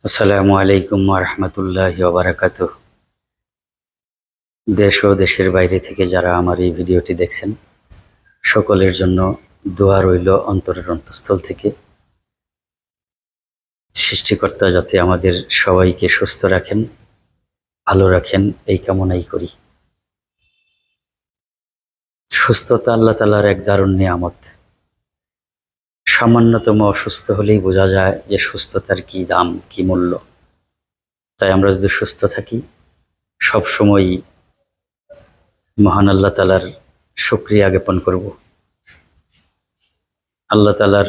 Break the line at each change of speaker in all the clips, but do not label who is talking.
আসসালামু আলাইকুম ওয়া রাহমাতুল্লাহি ওয়া বারাকাতুহু। দেশ ও দেশের বাইরে থেকে যারা আমার এই ভিডিওটি দেখছেন, সকলের জন্য দোয়া রইল অন্তরের অন্তঃস্থল থেকে। সৃষ্টিকর্তা যাতে আমাদের সবাইকে সুস্থ রাখেন, ভালো রাখেন, এই কামনাই করি। সুস্থতা আল্লাহ তাআলার এক দারুণ নিয়ামত। সামান্যতম অসুস্থ হলেই বোঝা যায় যে সুস্থতার কি দাম, কি মূল্য। তাই আমরা যদি সুস্থ থাকি, সবসময়ই মহান আল্লাহ তাআলার শুকরিয়া জ্ঞাপন করব। আল্লাহ তাআলার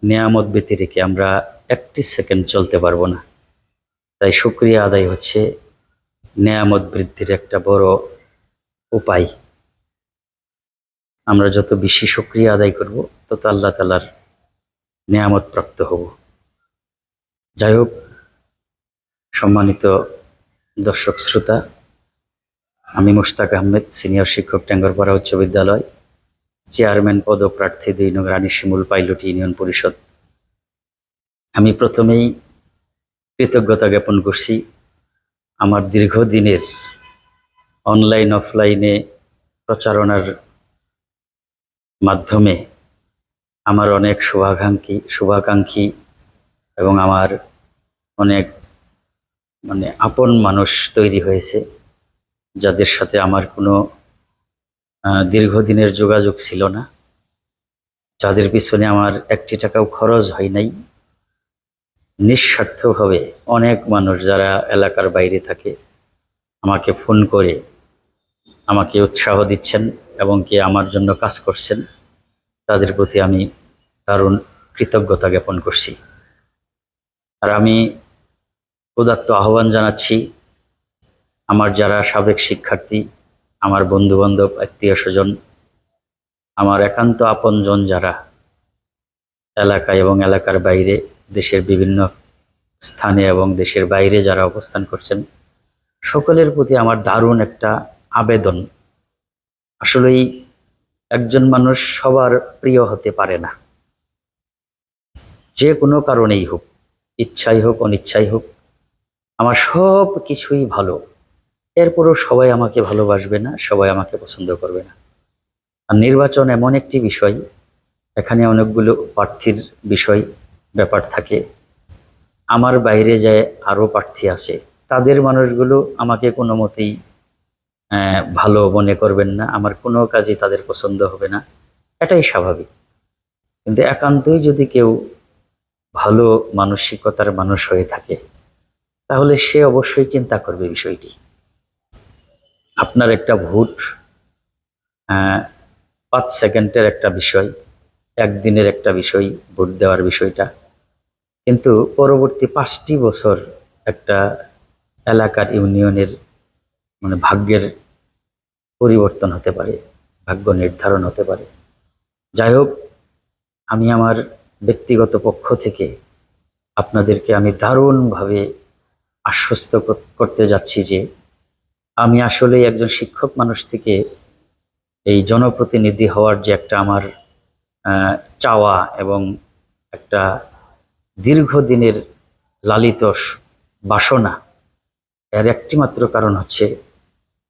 নিয়ামত ব্যতি রেখে আমরা একটি সেকেন্ড চলতে পারবো না। তাই শুকরিয়া আদায় হচ্ছে নিয়ামত বৃদ্ধির একটা বড় উপায়। আমরা যত বেশি শুকরিয়া আদায় করব, তত আল্লাহ তাআলার নিয়ামত প্রাপ্ত হব। যাই হোক, সম্মানিত দর্শক শ্রোতা, আমি মুশতাক আহমেদ, সিনিয়র শিক্ষক, টেঙ্গরপাড়া উচ্চ বিদ্যালয়, চেয়ারম্যান পদপ্রার্থী ২ নং রানী শিমুল পাইলট ইউনিয়ন পরিষদ। আমি প্রথমেই কৃতজ্ঞতা জ্ঞাপন করছি আমার দীর্ঘদিনের অনলাইন অফলাইনে প্রচারণার মাধ্যমে আমার অনেক শুভাকাঙ্ক্ষী এবং আমার অনেক আপন মানুষ তৈরি হয়েছে, যাদের সাথে আমার কোনো দীর্ঘদিনের যোগাযোগ ছিল না, যাদের পিছনে আমার একটি টাকাও খরচ হয় নাই। নিঃস্বার্থভাবে অনেক মানুষ যারা এলাকার বাইরে থাকে আমাকে ফোন করে আমাকে উৎসাহ দিচ্ছেন এবং কি আমার জন্য কাজ করছেন, তাদের প্রতি আমি দারুণ কৃতজ্ঞতা জ্ঞাপন করছি। আর আমি উদাত্ত আহ্বান জানাচ্ছি আমার যারা সাবেক শিক্ষার্থী, আমার বন্ধুবান্ধব, আত্মীয় স্বজন, আমার একান্ত আপনজন যারা এলাকায় এবং এলাকার বাইরে, দেশের বিভিন্ন স্থানে এবং দেশের বাইরে যারা অবস্থান করছেন, সকলের প্রতি আমার দারুণ একটা আবেদন। আসলেই একজন মানুষ সবার প্রিয় হতে পারে না, যে কোনো কারণেই হোক, ইচ্ছাই হোক অনিচ্ছাই হোক। আমার সব কিছুই ভালো, এরপরও সবাই আমাকে ভালোবাসবে না, সবাই আমাকে পছন্দ করবে না। আর নির্বাচন এমন একটি বিষয়, এখানে অনেকগুলো প্রার্থীর ব্যাপার থাকে। আমার বাইরে যায় আরও প্রার্থী আছে, তাদের মানুষগুলো আমাকে কোনো মতেই ভালো মনে করবেন না, আমার কোনো কাজে তাদের পছন্দ হবে না, এটাই স্বাভাবিক। কিন্তু একান্তই যদি কেউ ভালো মানসিকতার মানুষ হয়ে থাকে, তাহলে সে অবশ্যই চিন্তা করবে বিষয়টি। আপনার একটা ভোট ৫ সেকেন্ডের একটা বিষয়, একদিনের একটা বিষয়, ভোট দেওয়ার বিষয়টা, কিন্তু পরবর্তী ৫টি বছর একটা এলাকার ইউনিয়নের ভাগ্যের পরিবর্তন হতে পারে, ভাগ্য নির্ধারণ হতে পারে। যাই হোক, আমি আমার ব্যক্তিগত পক্ষ থেকে আপনাদেরকে আমি দারুণভাবে আশ্বস্ত করতে যাচ্ছি যে আমি আসলেই একজন শিক্ষক মানুষ থেকে এই জনপ্রতিনিধি হওয়ার যে একটা আমার চাওয়া এবং একটা দীর্ঘদিনের লালিত বাসনা, এর একটি মাত্র কারণ হচ্ছে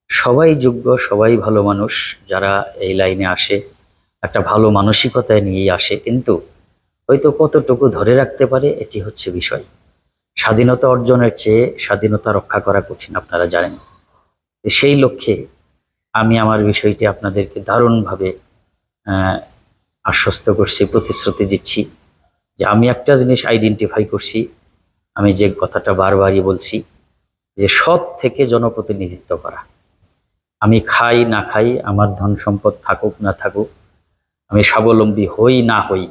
সবাই যোগ্য, সবাই ভালো মানুষ যারা এই লাইনে আসে, একটা ভালো মানসিকতায় নিয়েই আসে, কিন্তু হয়তো কতটুকু ধরে রাখতে পারে এটি হচ্ছে বিষয়। স্বাধীনতা অর্জনের চেয়ে স্বাধীনতা রক্ষা করা কঠিন, আপনারা জানেন। সেই লক্ষ্যে আমি আমার বিষয়টি আপনাদেরকে দারুণভাবে আশ্বস্ত করছি, প্রতিশ্রুতি দিচ্ছি যে আমি একটা জিনিস আইডেন্টিফাই করছি, আমি যে কথাটা বারবারই বলছি, যে সৎ থেকে জনপ্রতিনিধিত্ব করা। আমি খাই না খাই, আমার ধন সম্পদ থাকুক না থাকুক, আমি স্বাবলম্বী হই না হই,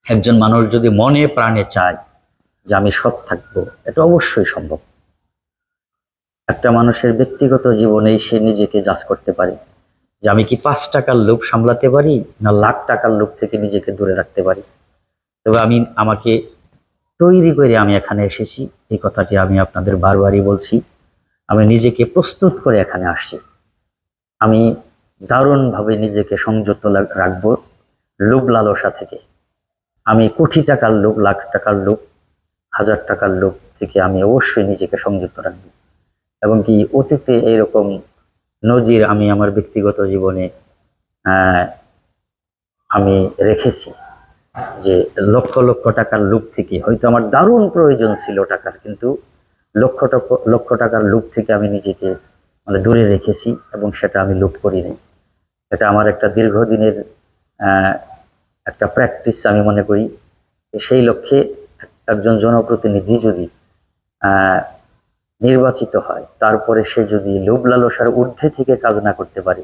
একজন মানুষ যদি মনে প্রাণে চায় যে আমি সৎ থাকবো, এটা অবশ্যই সম্ভব। একটা মানুষের ব্যক্তিগত জীবনেই সে নিজেকে জাজ করতে পারে যে আমি কি ৫ টাকার লোভ সামলাতে পারি না লাখ টাকার লোভ থেকে নিজেকে দূরে রাখতে পারি। তবে আমাকে তৈরি করে আমি এখানে এসেছি, এই কথাটি আমি আপনাদের বারবারই বলছি। আমি নিজেকে প্রস্তুত করে এখানে আসছি। আমি দারুণভাবে নিজেকে সংযত রাখবো লোভ লালসা থেকে। আমি কোটি টাকার লোভ, লাখ টাকার লোভ হাজার টাকার লোভ থেকে আমি অবশ্যই নিজেকে সংযুক্ত রাখবো। এবং কি অতীতে এইরকম নজির আমি আমার ব্যক্তিগত জীবনে আহ, আমি রেখেছি, যে লক্ষ লক্ষ টাকার লোভ থেকে, হয়তো আমার দারুণ প্রয়োজন ছিল টাকার, কিন্তু লক্ষ টাকার লোভ থেকে আমি নিজেকে মানে দূরে রেখেছি, এবং সেটা আমি লোভ করিনি। এটা আমার একটা দীর্ঘদিনের আহ, একটা প্র্যাকটিস আমি মনে করি। সেই লক্ষ্যে একজন জনপ্রতিনিধি যদি আহ, নির্বাচিত হয়, তারপরে সে যদি লোভ লালসার ঊর্ধ্বে থেকে কাজ না করতে পারে,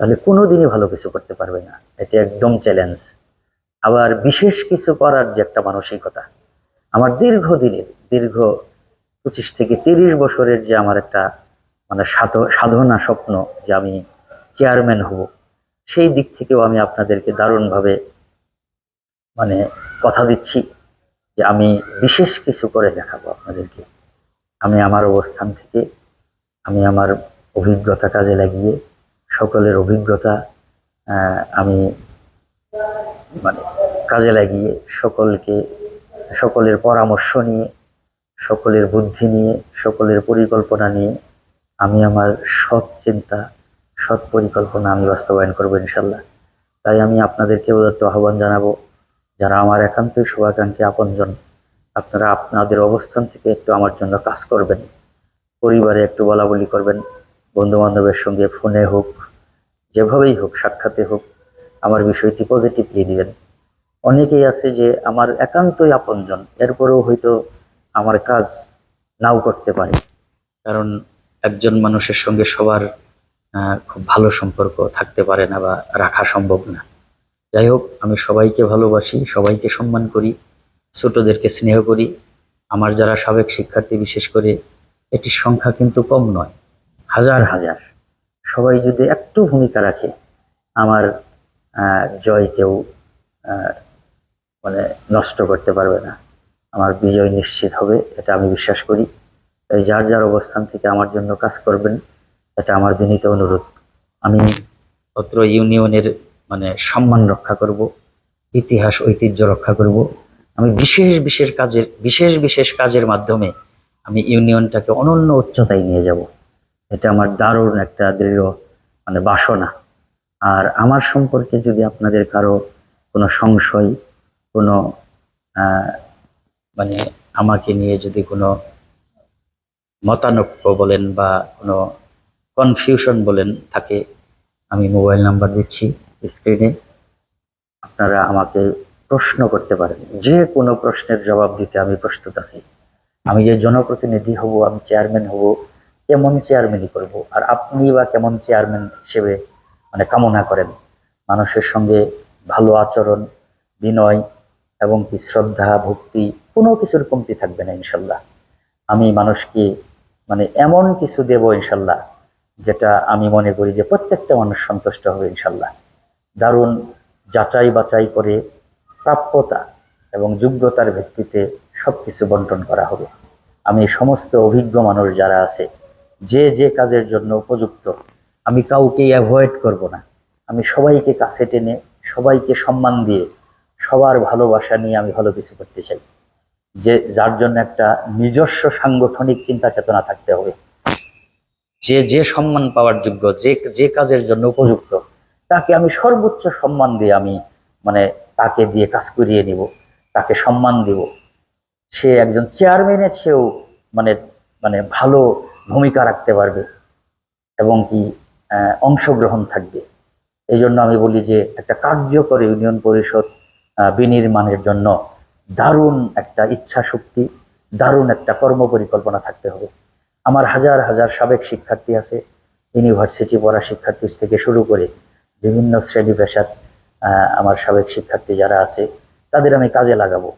তাহলে কোনোদিনই ভালো কিছু করতে পারবে না। এটা একদম চ্যালেঞ্জ। আবার বিশেষ কিছু করার যে একটা মানসিকতা, আমার দীর্ঘ 25 থেকে 30 বছরের যে আমার একটা মানে সাধনা স্বপ্ন, যে আমি চেয়ারম্যান হব, সেই দিক থেকেও আমি আপনাদেরকে দারুণভাবে মানে কথা দিচ্ছি যে আমি বিশেষ কিছু করে দেখাবো আপনাদেরকে। আমি আমার অবস্থান থেকে, আমি আমার অভিজ্ঞতা কাজে লাগিয়ে, সকলের অভিজ্ঞতা আমি মানে কাজে লাগিয়ে, সকলের পরামর্শ নিয়ে, সকলের বুদ্ধি নিয়ে, সকলের পরিকল্পনা নিয়ে আমি আমার সৎ চিন্তা, সৎ পরিকল্পনা আমি বাস্তবায়ন করবো ইনশাল্লাহ। তাই আমি আপনাদেরকে উদাত্ত আহ্বান জানাবো, যারা আমার একান্তই শুভাকাঙ্ক্ষী আপনজন, আপনারা আপনাদের অবস্থান থেকে একটু আমার জন্য কাজ করবেন। পরিবারে একটু বলাবলি করবেন, বন্ধু বান্ধবের সঙ্গে ফোনে হোক, যেভাবেই হোক, সাক্ষাতে হোক, আমার বিষয়টি পজিটিভলি দিবেন। অনেকেই আছে যে আমার একান্তই আপনজন, এরপরেও হয়তো আমার কাজ নাও করতে পারে, কারণ একজন মানুষের সঙ্গে সবার খুব ভালো সম্পর্ক থাকতে পারে না বা রাখা সম্ভব না। যাই হোক, আমি সবাইকে ভালোবাসি, সবাইকে সম্মান করি, ছোটদেরকে স্নেহ করি। আমার যারা সাবেক শিক্ষার্থী, বিশেষ করে এটির সংখ্যা কিন্তু কম নয়, হাজার হাজার। সবাই যদি একটু ভূমিকা রাখে, আমার জয় কেউ আহ, মানে নষ্ট করতে পারবে না। আমার বিজয় নিশ্চিত হবে, এটা আমি বিশ্বাস করি। তাই যার যার অবস্থান থেকে আমার জন্য কাজ করবেন, এটা আমার বিনীত অনুরোধ। আমি অত্র ইউনিয়নের মানে সম্মান রক্ষা করব, ইতিহাস ঐতিহ্য রক্ষা করব। আমি বিশেষ কাজের মাধ্যমে আমি ইউনিয়নটাকে অনন্য উচ্চতায় নিয়ে যাব। এটা আমার দারুণ একটা দৃঢ় মানে বাসনা। আর আমার সম্পর্কে যদি আপনাদের কারো কোনো সংশয়, কোনো আহ, মানে আমাকে নিয়ে যদি কোনো মতানৈক্য বলেন বা কোনো কনফিউশন বলেন থাকে, আমি মোবাইল নাম্বার দিচ্ছি স্ক্রিনে, আপনারা আমাকে প্রশ্ন করতে পারেন। যে কোনো প্রশ্নের জবাব দিতে আমি প্রস্তুত আছি। আমি যে জনপ্রতিনিধি হব, আমি চেয়ারম্যান হব, কেমন চেয়ারম্যানই করব, আর আপনি বা কেমন চেয়ারম্যান হিসেবে মানে কামনা করেন। মানুষের সঙ্গে ভালো আচরণ, বিনয় এবং কি শ্রদ্ধা, ভক্তি, কোনো কিছুর কমতি থাকবে না ইনশাল্লাহ। আমি মানুষকে মানে এমন কিছু দেব ইনশাল্লাহ, যেটা আমি মনে করি যে প্রত্যেকটা মানুষ সন্তুষ্ট হবে ইনশাল্লাহ। দারুণ যাচাই বাছাই করে প্রাপ্যতা এবং যোগ্যতার ভিত্তিতে সবকিছু বন্টন করা হবে। আমি সমস্ত অভিজ্ঞ মানুষ যারা আছে, যে যে কাজের জন্য উপযুক্ত, আমি কাউকে অ্যাভয়েড করব না। আমি সবাইকে কাছে টেনে, সবাইকে সম্মান দিয়ে, সবার ভালোবাসা নিয়ে আমি ভালো কিছু করতে চাই। যে যার জন্য একটা নিজস্ব সাংগঠনিক চিন্তা চেতনা থাকতে হবে। যে যে সম্মান পাওয়ার যোগ্য, যে যে কাজের জন্য উপযুক্ত, তাকে আমি সর্বোচ্চ সম্মান দিয়ে আমি মানে তাকে দিয়ে কাজ করিয়ে নিব, তাকে সম্মান দিব। সে একজন চেয়ারম্যানের চেয়েও মানে মানে ভালো ভূমিকা রাখতে পারবে, এবং কি অংশগ্রহণ থাকবে। এই জন্য আমি বলি যে একটা কার্যকর ইউনিয়ন পরিষদ বিনির্মাণের জন্য দারুণ একটা ইচ্ছা শক্তি, দারুণ একটা কর্ম পরিকল্পনা থাকতে হবে। আমার হাজার হাজার সাবেক শিক্ষার্থী আছে, ইউনিভার্সিটি পড়া শিক্ষার্থী থেকে শুরু করে বিভিন্ন শ্রেণী পেশার আমার সাবেক শিক্ষার্থী যারা আছে, তাদের আমি কাজে লাগাবো।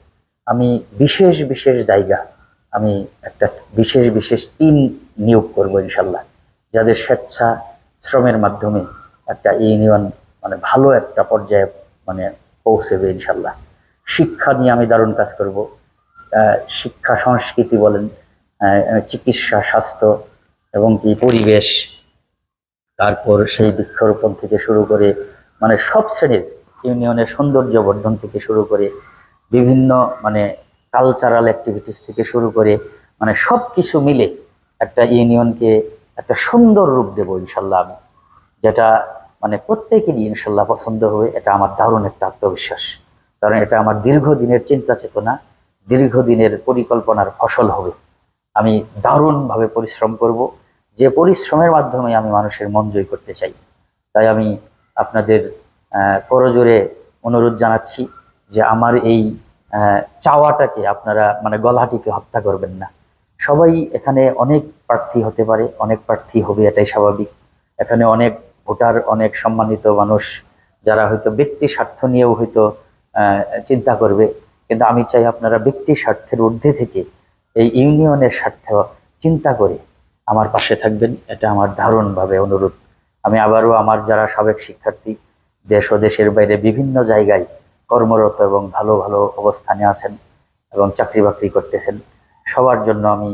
আমি বিশেষ জায়গা, আমি একটা বিশেষ টিম নিয়োগ করবো ইনশাল্লাহ, যাদের স্বেচ্ছা শ্রমের মাধ্যমে একটা ইউনিয়ন মানে ভালো একটা পর্যায়ে মানে পৌঁছেবে ইনশাল্লাহ। শিক্ষা নিয়ে আমি দারুণ কাজ করব। শিক্ষা সংস্কৃতি বলেন, চিকিৎসা, স্বাস্থ্য এবং কি পরিবেশ, তারপর সেই বৃক্ষরোপণ থেকে শুরু করে মানে সব শ্রেণীর ইউনিয়নের সৌন্দর্য বর্ধন থেকে শুরু করে বিভিন্ন মানে কালচারাল অ্যাক্টিভিটিস থেকে শুরু করে মানে সব কিছু মিলে একটা ইউনিয়নকে একটা সুন্দর রূপ দেবো ইনশাল্লাহ আমি, যেটা মানে প্রত্যেকেরই ইনশাল্লাহ পছন্দ হবে। এটা আমার দারুণ একটা আত্মবিশ্বাস, কারণ এটা আমার দীর্ঘদিনের চিন্তা চেতনা, দীর্ঘদিনের পরিকল্পনার ফসল হবে। আমি দারুণভাবে পরিশ্রম করব, যে পরিশ্রমের মাধ্যমে আমি মানুষের মন জয় করতে চাই। তাই আমি আপনাদের করজোরে অনুরোধ জানাচ্ছি যে আমার এই চাওয়াটাকে আপনারা মানে গলাটিকে হত্যা করবেন না। সবাই এখানে অনেক প্রার্থী হতে পারে, অনেক প্রার্থী হবে, এটাই স্বাভাবিক। এখানে অনেক ভোটার, অনেক সম্মানিত মানুষ যারা হয়তো ব্যক্তি স্বার্থ নিয়েও হয়তো আহ, চিন্তা করবে, কিন্তু আমি চাই আপনারা ব্যক্তি স্বার্থের ঊর্ধ্বে থেকে এই ইউনিয়নের স্বার্থ চিন্তা করে আমার পাশে থাকবেন, এটা আমার দারুণভাবে অনুরোধ। আমি আবারও আমার যারা সাবেক শিক্ষার্থী দেশ ও দেশের বাইরে বিভিন্ন জায়গায় কর্মরত এবং ভালো ভালো অবস্থানে আছেন এবং চাকরি বাকরি করতেছেন, সবার জন্য আমি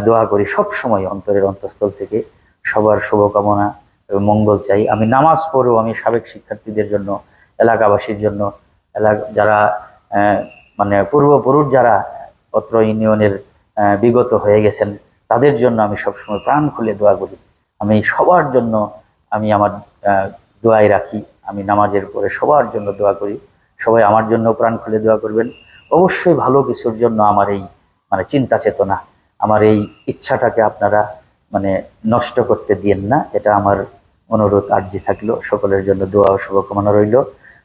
দোয়া করি সব সময় অন্তরের অন্তঃস্থল থেকে। সবার শুভকামনা এবং মঙ্গল চাই। আমি নামাজ পড়েও আমি সাবেক শিক্ষার্থীদের জন্য, এলাকাবাসীর জন্য, যারা আহ, মানে পূর্বপুরুষ যারা অত্র ইউনিয়নের বিগত হয়ে গেছেন, তাদের জন্য আমি সবসময় প্রাণ খুলে দোয়া করি। আমি সবার জন্য আমি আমার দোয়াই রাখি। আমি নামাজের পরে সবার জন্য দোয়া করি। সবাই আমার জন্য প্রাণ খুলে দোয়া করবেন। অবশ্যই ভালো কিছুর জন্য আমার এই মানে চিন্তা চেতনা, আমার এই ইচ্ছাটাকে আপনারা মানে নষ্ট করতে দিয়েন না, এটা আমার অনুরোধ আর্জি থাকলো। সকলের জন্য দোয়া ও শুভকামনা রইল।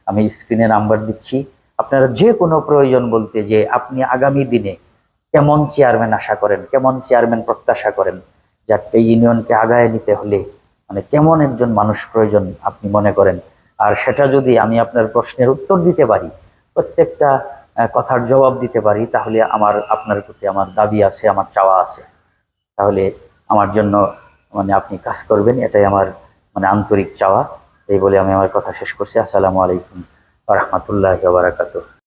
আমি স্ক্রিনে নাম্বার দিচ্ছি, আপনারা যে কোনো প্রয়োজন বলতে, যে আপনি আগামী দিনে কেমন চেয়ারম্যান আশা করেন, কেমন চেয়ারম্যান প্রত্যাশা করেন, যাতে ইউনিয়নকে আগায় নিতে হলে মানে কেমন একজন মানুষ প্রয়োজন আপনি মনে করেন, আর সেটা যদি আমি আপনার প্রশ্নের উত্তর দিতে পারি, প্রত্যেকটা কথার জবাব দিতে পারি, তাহলে আমার আপনার প্রতি আমার দাবি আছে, আমার চাওয়া আছে। তাহলে আমার জন্য মানে আপনি কাজ করবেন, এটাই আমার মানে আন্তরিক চাওয়া। এই বলে আমি আমার কথা শেষ করছি। আসসালামু আলাইকুম ওয়া রাহমাতুল্লাহি ওয়া বারাকাতুহু।